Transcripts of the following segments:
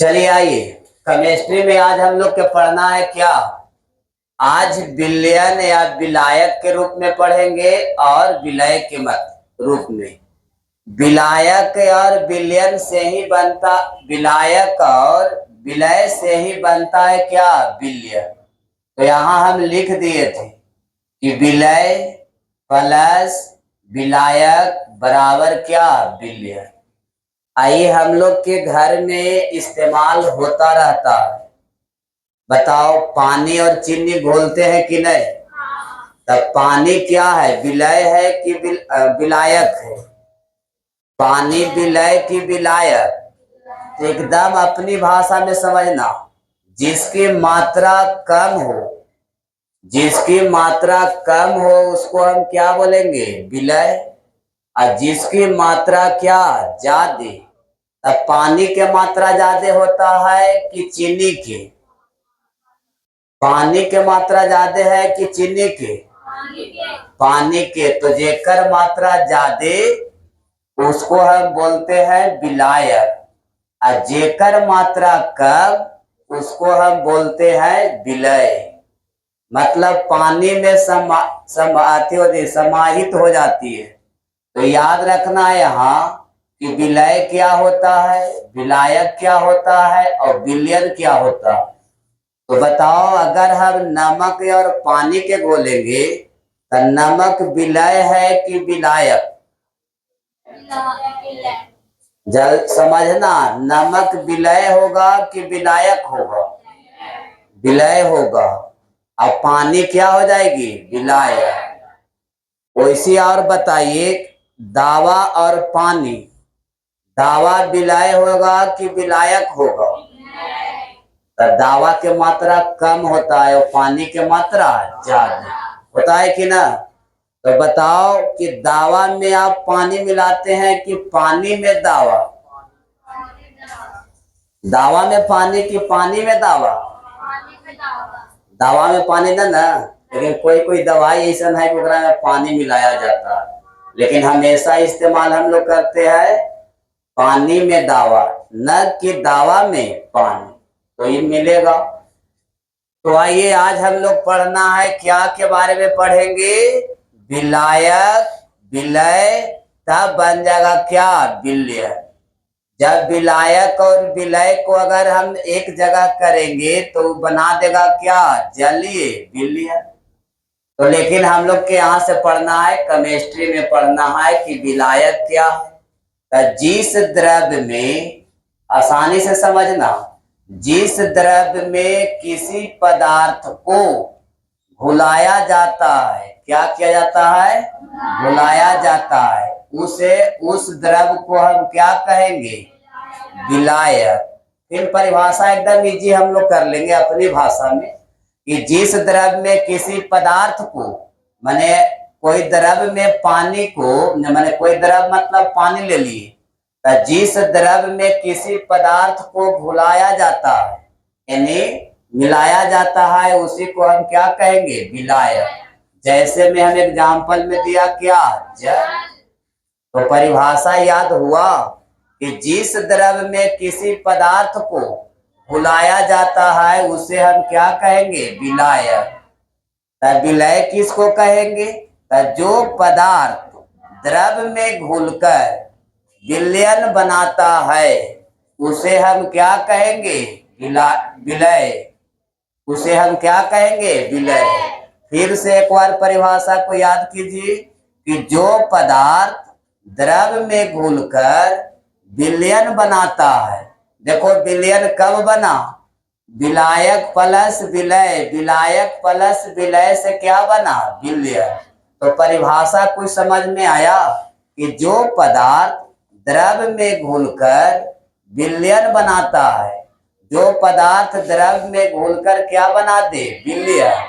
चलिए आइए, केमिस्ट्री में आज हम लोग के पढ़ना है क्या। आज विलयन या विलायक के रूप में पढ़ेंगे और विलय के मत रूप में। विलायक और विलयन से ही बनता, विलायक और विलय से ही बनता है क्या, विलयन। तो यहाँ हम लिख दिए थे कि विलय प्लस विलायक बराबर क्या, विलयन। आइए, हम लोग के घर में इस्तेमाल होता रहता है। बताओ, पानी और चीनी घोलते हैं कि नहीं? तब पानी क्या है, विलय है कि विलायक है? पानी विलय की विलायक? तो एकदम अपनी भाषा में समझना। जिसकी मात्रा कम हो, जिसकी मात्रा कम हो उसको हम क्या बोलेंगे, विलय। और जिसकी मात्रा क्या, ज्यादा। अब पानी के मात्रा ज्यादा होता है कि चीनी के? पानी के मात्रा ज्यादा है कि चीनी के? पानी के। तो जेकर मात्रा ज्यादा उसको हम बोलते हैं विलायक, और जेकर मात्रा कम उसको हम बोलते हैं विलय। मतलब पानी में समाहित हो जाती है। तो याद रखना है यहाँ कि विलय क्या होता है, विलायक क्या होता है और विलयन क्या होता है। तो बताओ, अगर हम नमक और पानी के घोलेंगे तो नमक विलय है कि विलायक? जल समझना, नमक विलय होगा कि विलायक होगा? विलय होगा। अब पानी क्या हो जाएगी, विलायक। वैसे और बताइए, दावा और पानी, दावा विलय होगा कि विलायक होगा? तो दावा के मात्रा कम होता है और पानी के मात्रा ज्यादा होता है कि ना। तो बताओ कि दावा में आप पानी मिलाते हैं कि पानी में दावा? दावा में पानी कि पानी में दावा? दावा में पानी ना ना। लेकिन कोई कोई दवाई ऐसा है कि में पानी मिलाया जाता है, लेकिन हमेशा इस्तेमाल हम लोग करते हैं पानी में दावा, न कि दावा में पानी। तो ये मिलेगा। तो आइए, आज हम लोग पढ़ना है क्या के बारे में पढ़ेंगे, विलायक विलय, तब बन जाएगा क्या, विलयन। जब विलायक और विलय को अगर हम एक जगह करेंगे तो बना देगा क्या, जलीय, विलयन। तो लेकिन हम लोग के यहाँ से पढ़ना है, केमिस्ट्री में पढ़ना है कि विलायक क्या है। जिस द्रव्य में, आसानी से समझना, जिस द्रव्य में किसी पदार्थ को घुलाया जाता है, क्या किया जाता है, घुलाया जाता है, उस द्रव्य को हम क्या कहेंगे, विलायक। फिर परिभाषा एकदम इजी हम लोग कर लेंगे अपनी भाषा में कि जिस द्रव्य में किसी पदार्थ को, माने कोई द्रव्य में पानी को, माने कोई द्रव्य मतलब पानी ले लिए, तो जिस द्रव्य में किसी पदार्थ को घुलाया जाता है यानी मिलाया जाता है, उसी को हम क्या कहेंगे, विलायक। जैसे में हम एग्जाम्पल में दिया क्या, जल। तो परिभाषा याद हुआ कि जिस द्रव्य में किसी पदार्थ को घुलाया जाता है उसे हम क्या कहेंगे, विलायक। तब विलय किसको कहेंगे, तब जो पदार्थ द्रव्य में घुलकर विलयन बनाता है उसे हम क्या कहेंगे, विलय। उसे हम क्या कहेंगे, विलय। फिर से एक बार परिभाषा को याद कीजिए कि जो पदार्थ द्रव्य में घुलकर विलयन बनाता है। देखो, विलयन कब बना, विलायक प्लस विलय, विलायक प्लस विलय से क्या बना, विलयन। तो परिभाषा कुछ समझ में आया कि जो पदार्थ द्रव्य में घुलकर विलयन बनाता है, जो पदार्थ द्रव्य में घुलकर क्या बना दे, विलयन,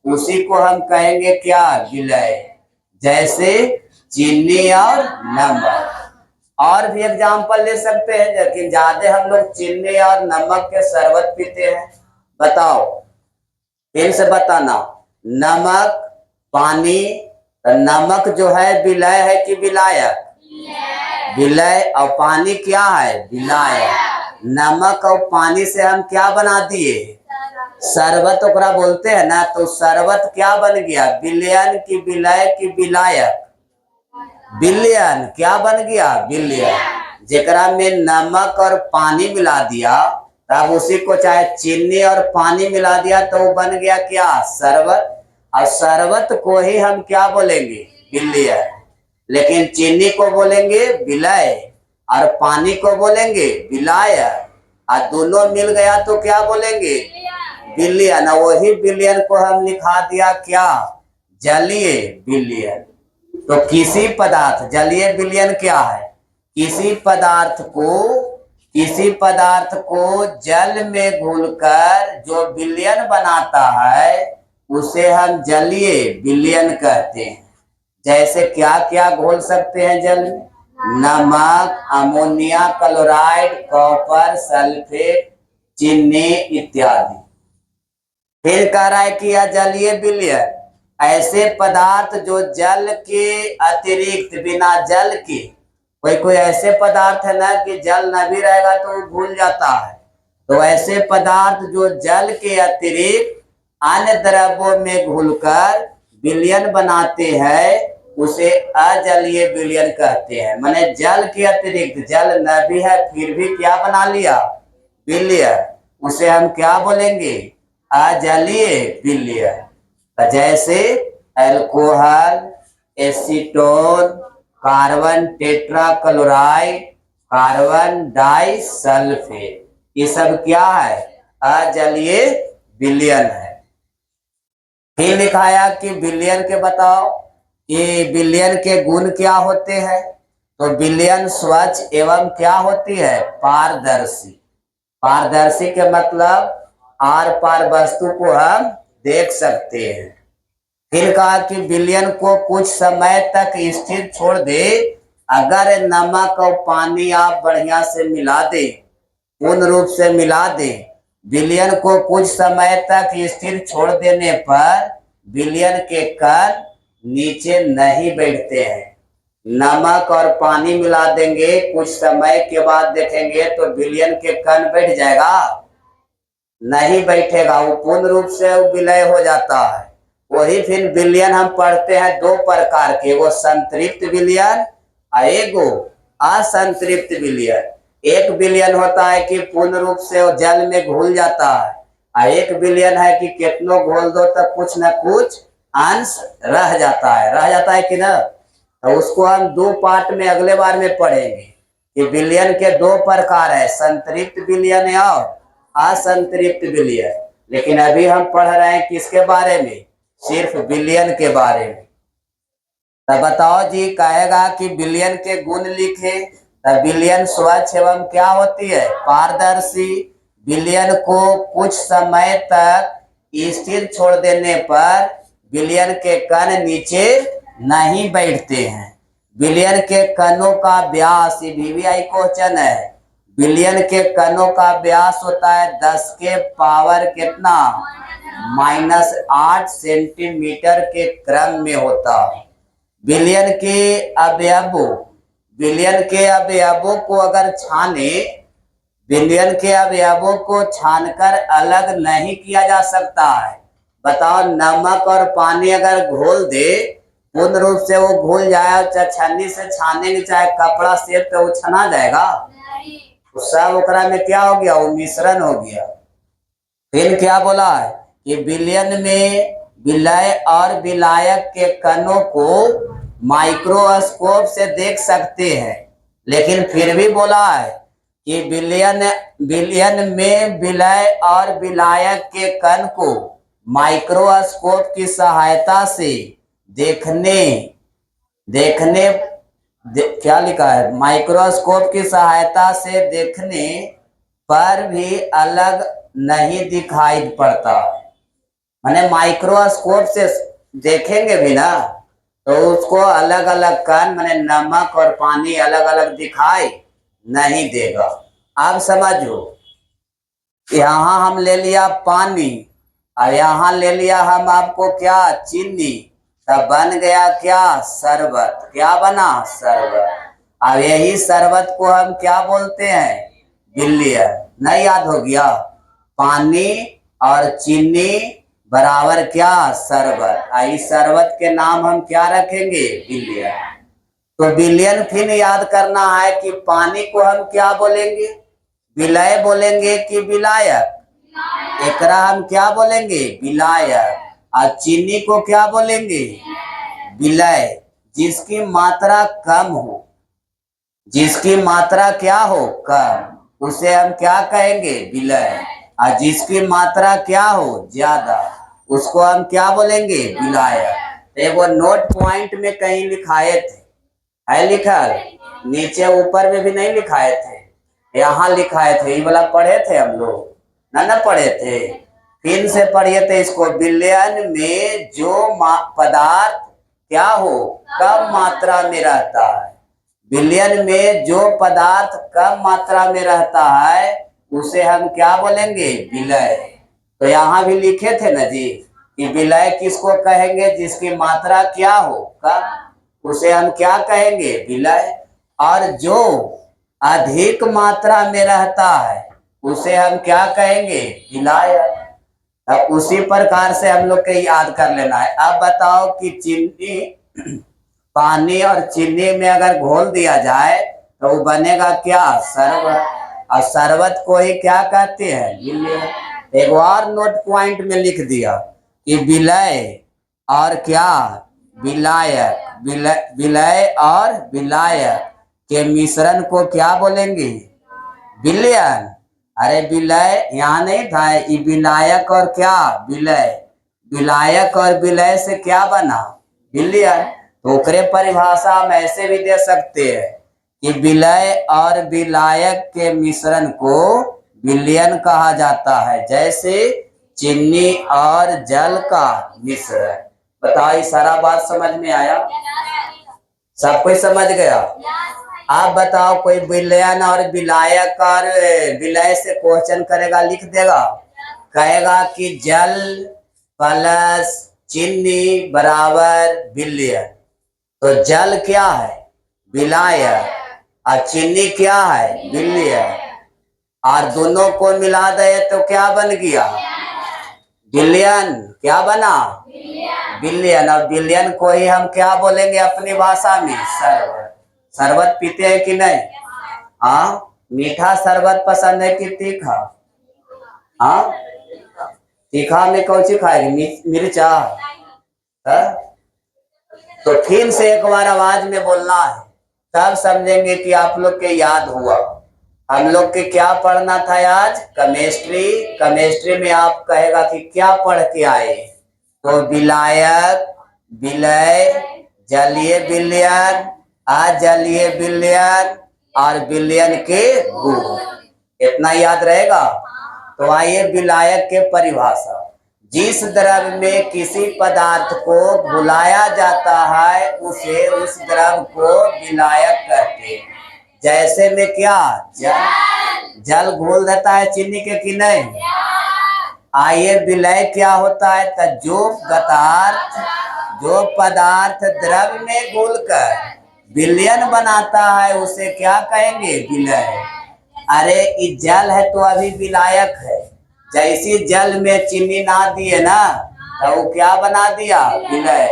उसी को हम कहेंगे क्या, विलय। जैसे चीनी और नमक। और भी एग्जाम्पल ले सकते हैं, लेकिन ज्यादा हम लोग चीनी और नमक के शरबत पीते हैं। बताओ, फिर से बताना, नमक पानी, नमक जो है विलय है कि विलायक, विलय। और पानी क्या है, विलायक। नमक और पानी से हम क्या बना दिए, शरबत ओकरा बोलते हैं ना। तो शरबत क्या बन गया, विलयन की विलय की विलायक, विलयन क्या बन गया, विलयन। जेकरा में नमक और पानी मिला दिया, तब उसी को चाहे चीनी और पानी मिला दिया तो वो बन गया क्या, शरबत। और शरबत को ही हम क्या बोलेंगे, विलयन। लेकिन चीनी को बोलेंगे विलय और पानी को बोलेंगे विलायक। और दोनों मिल गया तो क्या बोलेंगे, विलयन। वही विलयन को हम लिखा दिया क्या, जलीय विलयन। तो किसी पदार्थ, जलीय विलयन क्या है, किसी पदार्थ को जल में घुलकर जो विलयन बनाता है उसे हम जलीय विलयन कहते हैं। जैसे क्या क्या घोल सकते हैं जल में, नमक, अमोनिया क्लोराइड, कॉपर सल्फेट, चीनी इत्यादि। फिर कह रहा है कि यह जलीय विलयन ऐसे पदार्थ जो जल के अतिरिक्त, बिना जल के, कोई कोई ऐसे पदार्थ है ना कि जल न भी रहेगा तो वो घुल जाता है। तो ऐसे पदार्थ जो जल के अतिरिक्त अन्य द्रव्यों में घुलकर विलयन बनाते हैं उसे अजलीय विलयन कहते हैं। माने जल के अतिरिक्त, जल न भी है फिर भी क्या बना लिया, विलयन। उसे हम क्या बोलेंगे, अजलीय विलयन। जैसे alcohol, acetone, carbon tetrachloride, carbon disulphate, ये सब क्या है, अजलीय विलयन है। फिर लिखाया कि विलयन के बताओ कि विलयन के गुण क्या होते हैं। तो विलयन स्वच्छ एवं क्या होती है, पारदर्शी। पारदर्शी के मतलब आर पार वस्तु को हम देख सकते हैं। फिर कहा कि विलयन को कुछ समय तक स्थिर छोड़ दे। अगर नमक और पानी आप बढ़िया से मिला दे, पूर्ण रूप से मिला दे, विलयन को कुछ समय तक स्थिर छोड़ देने पर विलयन के कण नीचे नहीं बैठते हैं। नमक और पानी मिला देंगे, कुछ समय के बाद देखेंगे तो विलयन के कण बैठ जाएगा, नहीं बैठेगा, वो पूर्ण रूप से विलय हो जाता है। वही फिर विलयन हम पढ़ते हैं दो प्रकार के, वो संतृप्त विलयन और एगो असंतृप्त विलयन। एक विलयन होता है कि पूर्ण रूप से वो जल में घुल जाता है, और एक विलयन है कि कितनों घोल दो तब कुछ न कुछ अंश रह जाता है कि ना। तो उसको हम दो पार्ट में अगले बार में पढ़ेंगे कि विलयन के दो प्रकार है, संतृप्त विलयन और असंतृप्त विलयन। लेकिन अभी हम पढ़ रहे हैं किसके बारे में, सिर्फ विलयन के बारे में। तब बताओ जी, कहेगा कि विलयन के गुण लिखे। तब विलयन स्वच्छ एवं क्या होती है, पारदर्शी। विलयन को कुछ समय तक स्थिर छोड़ देने पर विलयन के कण नीचे नहीं बैठते हैं। विलयन के कणों का व्यास, ये VVI क्वेश्चन है, विलयन के कणों का व्यास होता है 10 के पावर कितना, -8 सेंटीमीटर के क्रम में होता है। विलयन के अवयवों, विलयन के अवयवों को अगर छाने, विलयन के अवयवों को छानकर अलग नहीं किया जा सकता है। बताओ, नमक और पानी अगर घोल दे, पूर्ण रूप से वो घुल जाए, चाहे छन्नी से छानेंगे चाहे कपड़ा से, तो वो छना जाएगा, सब ओकरा में क्या हो गया, वो मिश्रण हो गया। फिर क्या बोला है कि विलयन में विलय और विलायक के कणों को माइक्रोस्कोप से देख सकते हैं। लेकिन फिर भी बोला है कि विलयन में विलय और विलायक के कण को माइक्रोस्कोप की सहायता से क्या लिखा है, माइक्रोस्कोप की सहायता से देखने पर भी अलग नहीं दिखाई पड़ता। माने माइक्रोस्कोप से देखेंगे भी ना तो उसको अलग अलग कण, माने नमक और पानी अलग अलग दिखाई नहीं देगा। अब समझो, यहाँ हम ले लिया पानी और यहाँ ले लिया हम आपको क्या, चीनी, तब बन गया क्या, शरबत। क्या बना, शरबत। अब यही शरबत को हम क्या बोलते हैं, बिलियन। नहीं याद हो गया? पानी और चीनी बराबर क्या? शरबत। इस शरबत के नाम हम क्या रखेंगे? बिलियन। तो बिलियन फिर याद करना है कि पानी को हम क्या बोलेंगे? विलय बोलेंगे कि विलायक? एकरा हम क्या बोलेंगे? विलायक। और चीनी को क्या बोलेंगे? विलय। जिसकी मात्रा कम हो, जिसकी मात्रा क्या हो? कम, उसे हम क्या कहेंगे? विलय। और जिसकी मात्रा क्या हो? ज्यादा, उसको हम क्या बोलेंगे? विलायक। एक वो नोट पॉइंट में कहीं लिखाए थे, है लिखल? नीचे ऊपर में भी नहीं लिखाए थे, यहाँ लिखाए थे। ये वाला पढ़े थे हम लोग? ना पढ़े थे? फिर से पढ़िए थे इसको। विलयन में जो पदार्थ क्या हो? कम मात्रा में रहता है। विलयन में जो पदार्थ कम मात्रा में रहता है उसे हम क्या बोलेंगे? विलय। तो यहाँ भी लिखे थे ना जी कि विलय किसको कहेंगे? जिसकी मात्रा क्या हो? कम, उसे हम क्या कहेंगे? विलय। और जो अधिक मात्रा में रहता है उसे हम क्या कहेंगे? विलायक। अब उसी प्रकार से हम लोग के याद कर लेना है। अब बताओ कि चीनी, पानी और चीनी में अगर घोल दिया जाए तो वो बनेगा क्या? शरबत। और शरबत को ही क्या कहते हैं? विलय। एक और नोट पॉइंट में लिख दिया कि विलय और क्या? विलायक। विलय और विलायक के मिश्रण को क्या बोलेंगे? विलयन। अरे विलय यहाँ नहीं था, ये विलायक और क्या? विलय। विलायक और विलय से क्या बना? विलयन। तो ओकरे परिभाषा हम ऐसे भी दे सकते हैं कि विलय और विलायक के मिश्रण को विलयन कहा जाता है, जैसे चीनी और जल का मिश्रण। बताओ, सारा बात समझ में आया? सब कोई समझ गया? आप बताओ, कोई विलयन और विलायक और विलय से क्वेश्चन करेगा, लिख देगा, कहेगा कि जल प्लस चीनी बराबर विलयन। तो जल क्या है? विलायक। और चीनी क्या है? विलयन। और दोनों को मिला दे तो क्या बन गया? विलयन। क्या बना? विलयन। और विलयन को ही हम क्या बोलेंगे अपनी भाषा में? शरबत। शरबत पीते हैं कि नहीं? हाँ। मीठा शरबत पसंद है कि तीखा? हाँ। तीखा में कौन सी खाएगी? मिर्चा? तो फिर से एक बार आवाज में बोलना है, तब समझेंगे कि आप लोग के याद हुआ। हम लोग के क्या पढ़ना था आज? केमिस्ट्री। केमिस्ट्री में आप कहेगा कि क्या पढ़ के आए? तो विलायक, विलय, जलीय विलयन, अजलीय विलयन और विलयन के गुण, इतना याद रहेगा? तो आइए विलायक के परिभाषा। जिस द्रव्य में किसी पदार्थ को घुलाया जाता है उसे उस द्रव्य को विलायक कहते हैं। जैसे में क्या? जल। जल घोल देता है चीनी के कि नहीं? आइए विलय क्या होता है? तो जो पदार्थ द्रव्य में घुलकर विलयन बनाता है उसे क्या कहेंगे? विलय। अरे ये जल है तो अभी विलायक है। जैसी जल में चीनी ना दिए ना तो वो क्या बना दिया? विलय।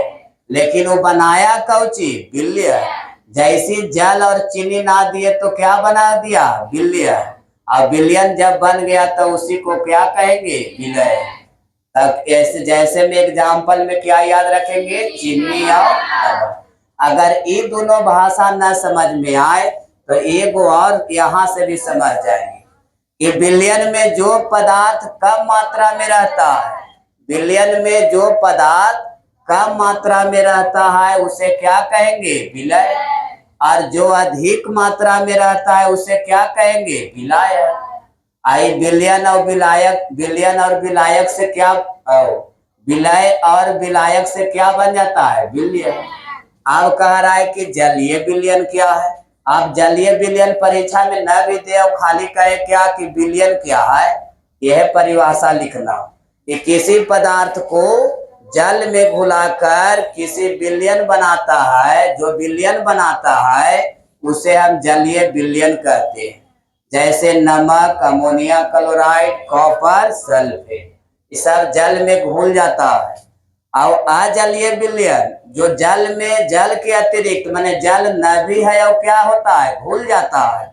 लेकिन वो बनाया कौची? विलय। जैसी जल और चीनी ना दिए तो क्या बना दिया? विलय। और विलयन जब बन गया तो उसी को क्या कहेंगे? विलय। तब ऐसे जैसे में एग्जाम्पल में क्या याद रखेंगे? चीनी और रबर। अगर ये दोनों भाषा न समझ में आए तो एक और यहाँ से भी समझ जाएंगे कि विलयन में जो पदार्थ कम मात्रा में रहता है, विलयन में जो पदार्थ कम मात्रा में रहता है उसे क्या कहेंगे? विलय। और जो अधिक मात्रा में रहता है उसे क्या कहेंगे? विलायक। आई विलयन और विलायक, विलयन और विलायक से क्या, विलय और विलायक से क्या बन जाता है? विलयन। अब कह रहा है कि जलीय विलयन क्या है? आप जलीय विलयन परीक्षा में न भी दे और खाली कहे क्या कि विलयन क्या है, यह परिभाषा लिखना कि किसी पदार्थ को जल में घुलाकर किसी विलयन बनाता है, जो विलयन बनाता है उसे हम जलीय विलयन कहते हैं। जैसे नमक, अमोनिया क्लोराइड, कॉपर, सल्फेट, ये सब जल में घुल जाता है। और अजलीय विलयन जो जल में, जल के अतिरिक्त माने जल न भी है और क्या होता है, घुल जाता है।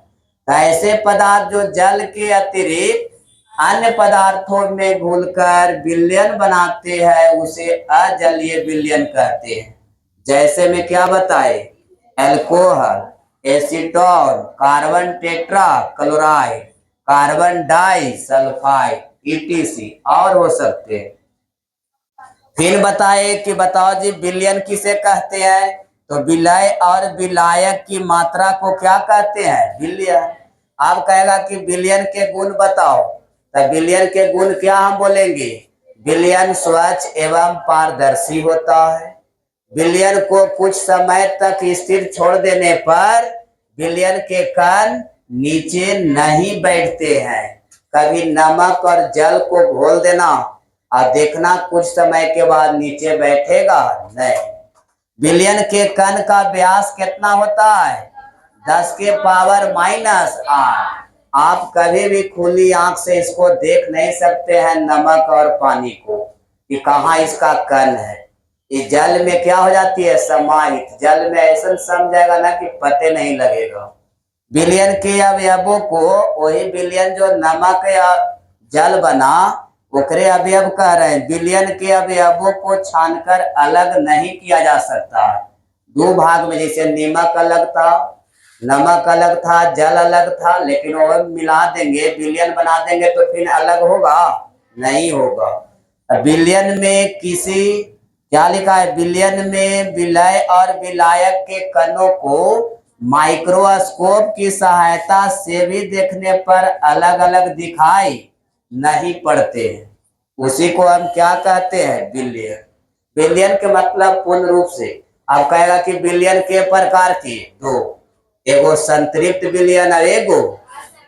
तो ऐसे पदार्थ जो जल के अतिरिक्त अन्य पदार्थों में घुलकर विलयन बनाते हैं उसे अजलीय विलयन कहते हैं। जैसे में क्या बताए, alcohol, acetone, carbon tetrachloride, carbon disulphide, ETC और हो सकते हैं। फिर बताए कि बताओ जी विलयन किसे कहते हैं, तो विलय और विलायक की मात्रा को क्या कहते हैं, विलयन। आप कहेगा कि विलयन के गुण बताओ, तो विलयन के गुण क्या हम बोलेंगे, विलयन स्वच्छ एवं पारदर्शी होता है। विलयन को कुछ समय तक स्थिर छोड़ देने पर विलयन के कण नीचे नहीं बैठते हैं। कभी नमक और जल को घोल देना और देखना कुछ समय के बाद नीचे बैठेगा नहीं। विलयन के कण का व्यास कितना होता है, 10 के पावर -8। आप कभी भी खुली आंख से इसको देख नहीं सकते हैं, नमक और पानी को, कि कहाँ इसका कण है। ये जल में क्या हो जाती है, समाहित, जल में ऐसा सम जाएगा ना कि पते नहीं लगेगा। विलयन के अवयवों को, वही विलयन जो नमक या जल बना ओकरे अवयव कह रहे हैं। विलयन के अवयवों को छानकर अलग नहीं किया जा सकता। दो भाग में, जैसे नमक अलग था, नमक अलग था, जल अलग था, लेकिन वो मिला देंगे, विलयन बना देंगे तो फिर अलग होगा, नहीं होगा। विलयन में किसी, क्या लिखा है, विलयन में विलय और विलायक के कणों को माइक्रोस्कोप की सहायता से भी देखने पर अलग अलग दिखाई नहीं पड़ते हैं। उसी को हम क्या कहते हैं, विलयन। विलयन के मतलब पूर्ण रूप से आप कहेगा कि विलयन के प्रकार के दो, एगो संतृप्त विलयन और एगो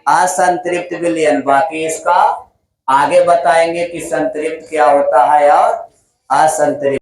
असंतृप्त विलयन। बाकी इसका आगे बताएंगे कि संतृप्त क्या होता है और असंतृप्त।